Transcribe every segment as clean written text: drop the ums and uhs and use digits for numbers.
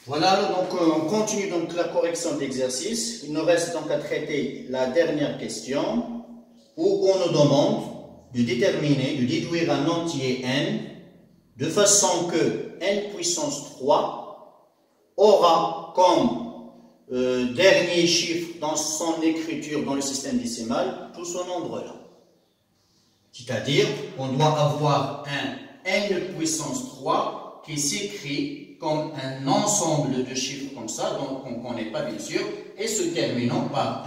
Voilà, donc on continue donc la correction d'exercice. Il nous reste donc à traiter la dernière question où on nous demande de déterminer, de déduire un entier n de façon que n puissance 3 aura comme dernier chiffre dans son écriture dans le système décimal tout ce nombre-là. C'est-à-dire, on doit avoir un n puissance 3 qui s'écrit comme un ensemble de chiffres comme ça, donc on ne connaît pas bien sûr, et se terminant par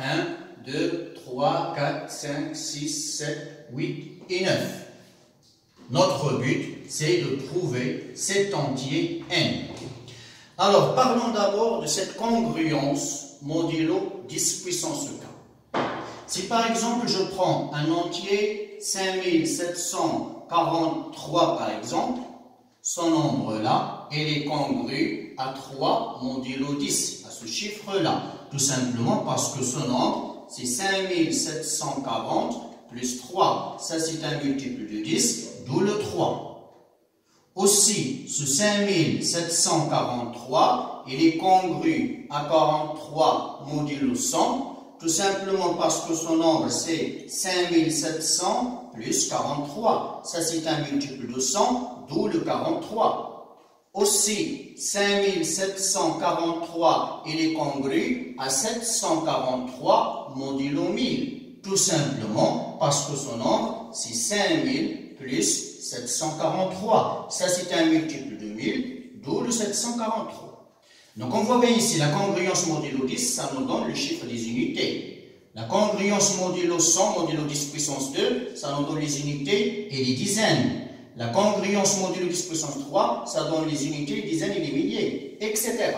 1, 2, 3, 4, 5, 6, 7, 8 et 9. Notre but, c'est de trouver cet entier n. Alors, parlons d'abord de cette congruence modulo 10 puissance k. Si par exemple je prends un entier 5743 par exemple, ce nombre-là, il est congru à 3 modulo 10, à ce chiffre-là. Tout simplement parce que ce nombre, c'est 5740 plus 3. Ça, c'est un multiple de 10, d'où le 3. Aussi, ce 5743, il est congru à 43 modulo 100, tout simplement parce que son nombre, c'est 5700 plus 43. Ça, c'est un multiple de 100, d'où le 43. Aussi, 5743, il est congru à 743 modulo 1000. Tout simplement parce que son nombre, c'est 5000 plus 743. Ça, c'est un multiple de 1000, d'où le 743. Donc, on voit bien ici, la congruence modulo 10, ça nous donne le chiffre des unités. La congruence modulo 100, modulo 10 puissance 2, ça nous donne les unités et les dizaines. La congruence modulo 10 puissance 3, ça donne les unités, les dizaines et les milliers, etc.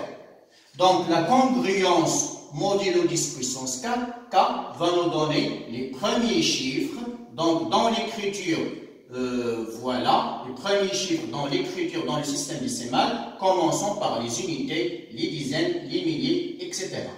Donc, la congruence modulo 10 puissance 4, K, va nous donner les premiers chiffres. Donc, dans l'écriture, voilà, les premiers chiffres dans l'écriture, dans le système décimal, commençons par les unités, les dizaines, les milliers, etc.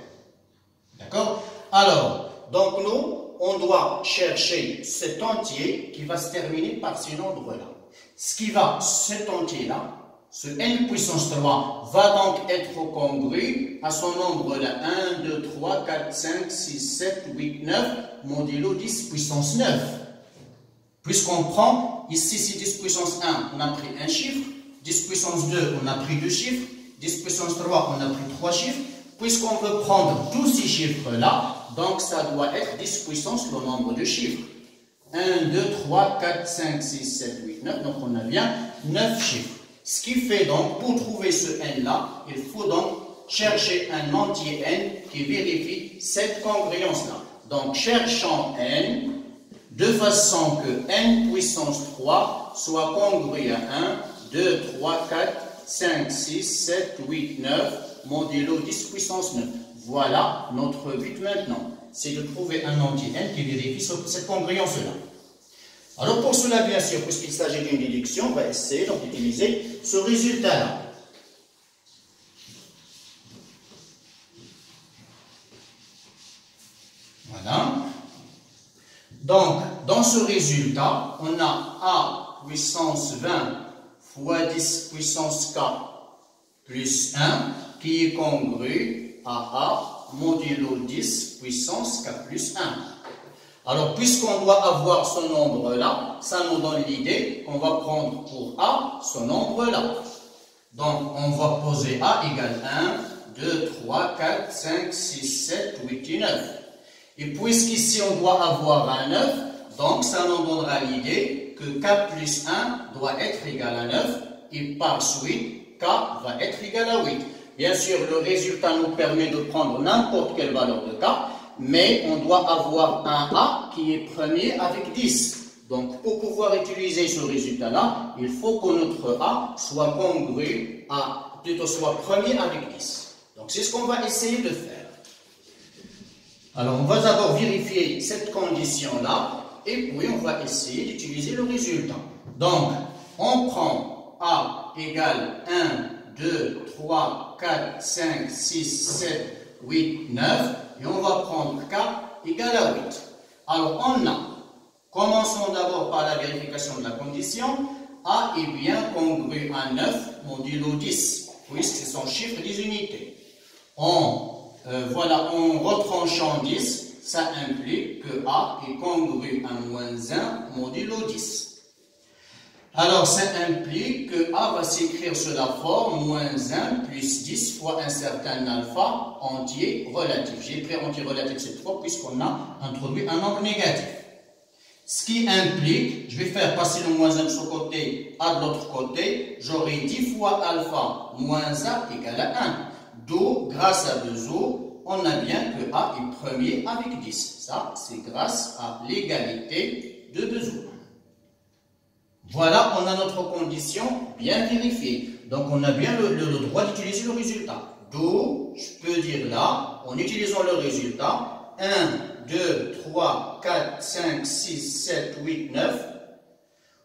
D'accord? Alors, donc nous, on doit chercher cet entier qui va se terminer par ce nombre-là. Ce qui va, cet entier-là, ce n puissance 3, va donc être congru à son nombre-là. 1, 2, 3, 4, 5, 6, 7, 8, 9, modulo 10 puissance 9. Puisqu'on prend, ici c'est 10 puissance 1, on a pris un chiffre, 10 puissance 2, on a pris 2 chiffres, 10 puissance 3, on a pris 3 chiffres. Puisqu'on veut prendre tous ces chiffres-là, donc ça doit être 10 puissance le nombre de chiffres. 1, 2, 3, 4, 5, 6, 7, 8, 9, donc on a bien 9 chiffres. Ce qui fait donc, pour trouver ce n-là, il faut donc chercher un entier n qui vérifie cette congruence-là. Donc cherchons n de façon que n puissance 3 soit congru à 1, 2, 3, 4, 5, 6, 7, 8, 9, modulo 10 puissance 9. Voilà notre but maintenant, c'est de trouver un entier n qui vérifie cette congruence-là. Alors pour cela, bien sûr, puisqu'il s'agit d'une déduction, on va essayer donc d'utiliser ce résultat-là. Voilà. Donc, dans ce résultat, on a a puissance 20 fois 10 puissance k plus 1 qui est congru à a modulo 10 puissance k plus 1. Alors, puisqu'on doit avoir ce nombre-là, ça nous donne l'idée qu'on va prendre pour a ce nombre-là. Donc, on va poser a égale 1, 2, 3, 4, 5, 6, 7, 8 et 9. Et puisqu'ici on doit avoir un 9, donc ça nous donnera l'idée que k plus 1 doit être égal à 9 et par suite k va être égal à 8. Bien sûr, le résultat nous permet de prendre n'importe quelle valeur de k, mais on doit avoir un a qui est premier avec 10. Donc pour pouvoir utiliser ce résultat-là, il faut que notre a soit congru à, plutôt soit premier avec 10. Donc c'est ce qu'on va essayer de faire. Alors, on va d'abord vérifier cette condition-là, et puis on va essayer d'utiliser le résultat. Donc, on prend a égale 1, 2, 3, 4, 5, 6, 7, 8, 9, et on va prendre k égale à 8. Alors, on a, commençons d'abord par la vérification de la condition, a est bien congru à 9 modulo 10. puisque c'est son chiffre des unités. Voilà, en retranchant 10, ça implique que A est congru à moins 1 modulo 10. Alors, ça implique que A va s'écrire sous la forme moins 1 plus 10 fois un certain alpha entier relatif. J'ai pris entier relatif cette fois puisqu'on a introduit un nombre négatif. Ce qui implique, je vais faire passer le moins 1 de ce côté à de l'autre côté, j'aurai 10 fois alpha moins A égale à 1. D'où, grâce à Bezout, on a bien que A est premier avec 10. Ça, c'est grâce à l'égalité de Bezout. Voilà, on a notre condition bien vérifiée. Donc, on a bien le droit d'utiliser le résultat. D'où, je peux dire là, en utilisant le résultat, 1, 2, 3, 4, 5, 6, 7, 8, 9.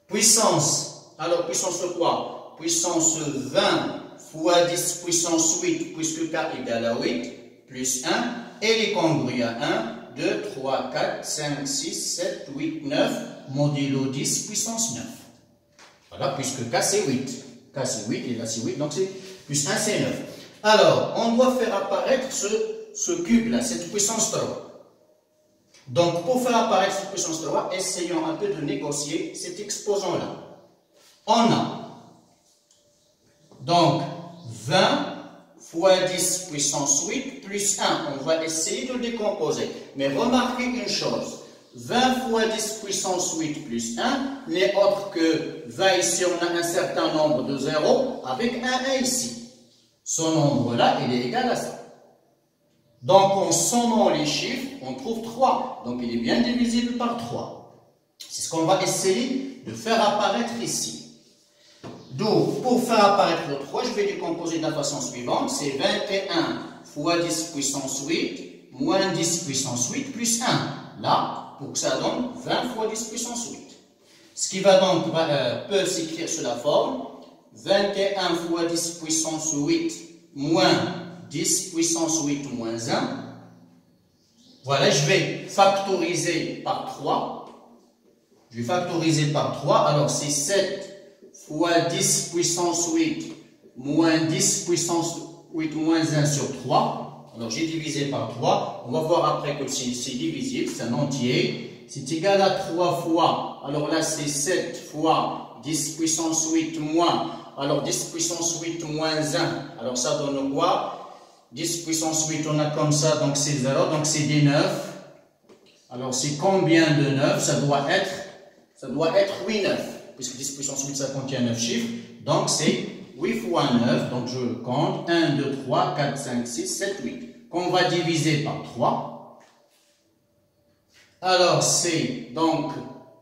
Puissance. Alors, puissance de quoi? Puissance 20 fois 10 puissance 8, puisque K égale à 8, plus 1. Et les congrue à 1, 2, 3, 4, 5, 6, 7, 8, 9, modulo 10 puissance 9. Voilà, puisque K c'est 8. K c'est 8 et là c'est 8, donc c'est plus 1 c'est 9. Alors, on doit faire apparaître ce cube-là, cette puissance 3. Donc, pour faire apparaître cette puissance 3, essayons un peu de négocier cet exposant-là. On a donc 20 fois 10 puissance 8 plus 1. On va essayer de le décomposer. Mais remarquez une chose. 20 fois 10 puissance 8 plus 1 n'est autre que 20 ici, on a un certain nombre de zéros avec un 1 ici. Ce nombre-là, il est égal à ça. Donc, en sommant les chiffres, on trouve 3. Donc, il est bien divisible par 3. C'est ce qu'on va essayer de faire apparaître ici. Donc, pour faire apparaître le 3, je vais décomposer de la façon suivante. C'est 21 fois 10 puissance 8 moins 10 puissance 8 plus 1. Là, pour que ça donne 20 fois 10 puissance 8. Ce qui va donc peut s'écrire sous la forme 21 fois 10 puissance 8 moins 10 puissance 8 moins 1. Voilà, je vais factoriser par 3. Je vais factoriser par 3. Alors, c'est 7 fois 10 puissance 8 moins 10 puissance 8 moins 1 sur 3. Alors, j'ai divisé par 3. On va voir après que c'est divisible, c'est un entier. C'est égal à 3 fois. Alors là, c'est 7 fois 10 puissance 8 moins. Alors, 10 puissance 8 moins 1. Alors, ça donne quoi? 10 puissance 8, on a comme ça, donc c'est 0. Donc, c'est des 9. Alors, c'est combien de 9? Ça doit être 8 9. Puisque 10 puissance 8, ça contient 9 chiffres. Donc, c'est 8 fois 9, donc je compte 1, 2, 3, 4, 5, 6, 7, 8. Qu'on va diviser par 3. Alors, c'est donc,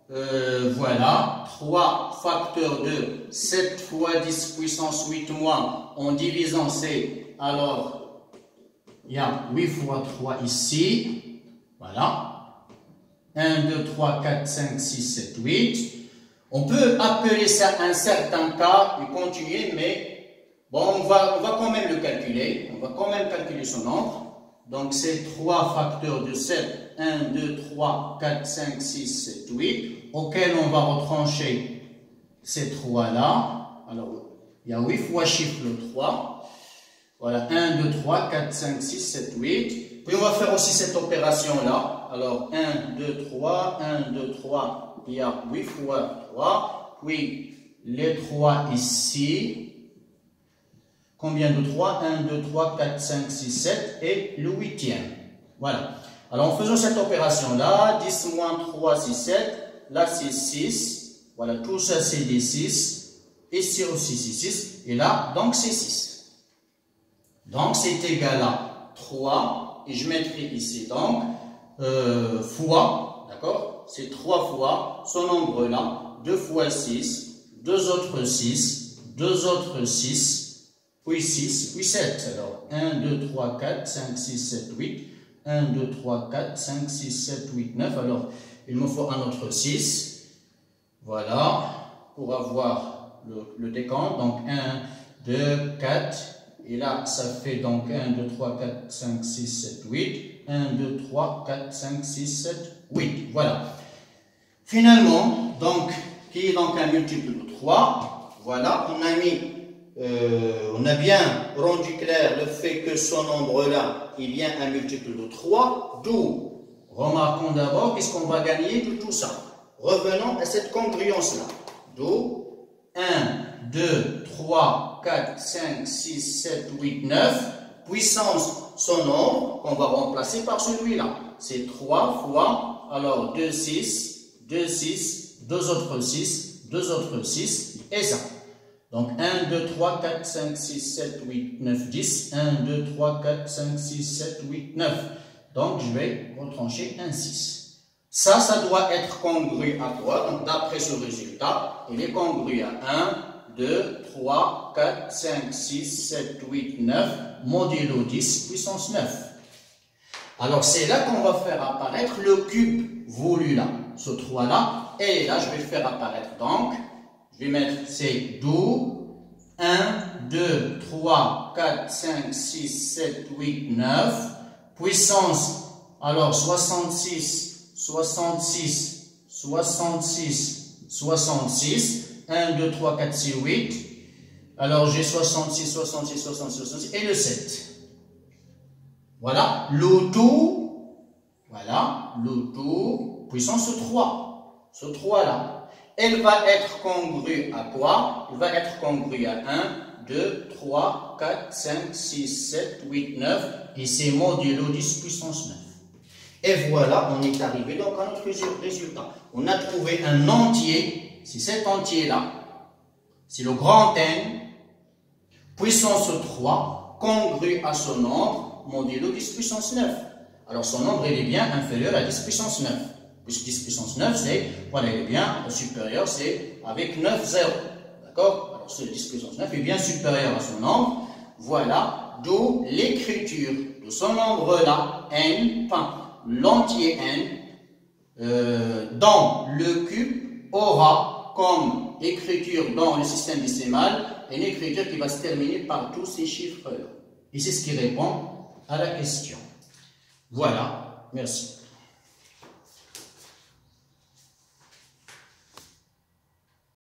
voilà, 3 facteurs de 7 fois 10 puissance 8 moins, en divisant, c'est, alors, il y a 8 fois 3 ici, voilà, 1, 2, 3, 4, 5, 6, 7, 8. On peut appeler ça un certain cas et continuer, mais bon, on va quand même le calculer. On va quand même calculer son nombre. Donc, c'est 3 facteurs de 7. 1, 2, 3, 4, 5, 6, 7, 8. Auquel on va retrancher ces 3-là. Alors, il y a 8 fois chiffre le 3. Voilà, 1, 2, 3, 4, 5, 6, 7, 8. Puis, on va faire aussi cette opération-là. Alors, 1, 2, 3, 1, 2, 3. Il y a 8 fois 3, puis les 3 ici. Combien de 3? 1, 2, 3, 4, 5, 6, 7 et le 8e. Voilà. Alors en faisant cette opération-là, 10 moins 3, c'est 7. Là, c'est 6. Voilà, tout ça, c'est des 6. Ici aussi, c'est 6. Et là, donc, c'est 6. Donc, c'est égal à 3. Et je mettrai ici, donc, fois, d'accord? C'est 3 fois ce nombre-là, 2 fois 6, 2 autres 6, 2 autres 6, puis 6, puis 7. Alors, 1, 2, 3, 4, 5, 6, 7, 8. 1, 2, 3, 4, 5, 6, 7, 8, 9. Alors, il me faut un autre 6. Voilà, pour avoir le décompte. Donc, 1, 2, 4. Et là, ça fait donc 1, 2, 3, 4, 5, 6, 7, 8. 1, 2, 3, 4, 5, 6, 7, 8. Voilà. Finalement, donc, qui est donc un multiple de 3. Voilà, on On a bien rendu clair le fait que ce nombre-là est bien un multiple de 3, d'où, remarquons d'abord, qu'est-ce qu'on va gagner de tout ça. Revenons à cette congruence-là. D'où 1, 2, 3, 4, 5, 6, 7, 8, 9. Puissance, son nombre, qu'on va remplacer par celui-là. C'est 3 fois, alors 2, 6, 2, 6, 2 autres 6, 2 autres 6, et ça. Donc 1, 2, 3, 4, 5, 6, 7, 8, 9, 10. 1, 2, 3, 4, 5, 6, 7, 8, 9. Donc je vais retrancher un 6. Ça doit être congru à quoi? Donc d'après ce résultat, il est congru à 1, 2, 3, 4, 5, 6, 7, 8, 9, modulo 10, puissance 9. Alors c'est là qu'on va faire apparaître le cube voulu là, ce 3 là, et là je vais le faire apparaître. Donc, je vais mettre c'est d'où 1, 2, 3, 4, 5, 6, 7, 8, 9, puissance, alors 66, 66, 66, 66, 1, 2, 3, 4, 6, 8. Alors j'ai 66, 66, 66, 66 et le 7. Voilà, le tout, voilà, le tout, puissance 3. Ce 3 là, elle va être congrue à quoi? Elle va être congrue à 1, 2, 3, 4, 5, 6, 7, 8, 9 et c'est modulo 10 puissance 9. Et voilà, on est arrivé donc à notre résultat. On a trouvé un entier, c'est cet entier-là, c'est le grand N, puissance 3, congru à son nombre, modulo 10 puissance 9. Alors son nombre, il est bien inférieur à 10 puissance 9. Puisque 10 puissance 9, c'est, voilà, il est bien supérieur, c'est avec 9 zéros. D'accord? Alors ce 10 puissance 9 est bien supérieur à son nombre. Voilà, d'où l'écriture de son nombre-là, N, enfin, l'entier N, dans le cube aura comme écriture dans le système décimal une écriture qui va se terminer par tous ces chiffres-là. Et c'est ce qui répond à la question. Voilà, merci.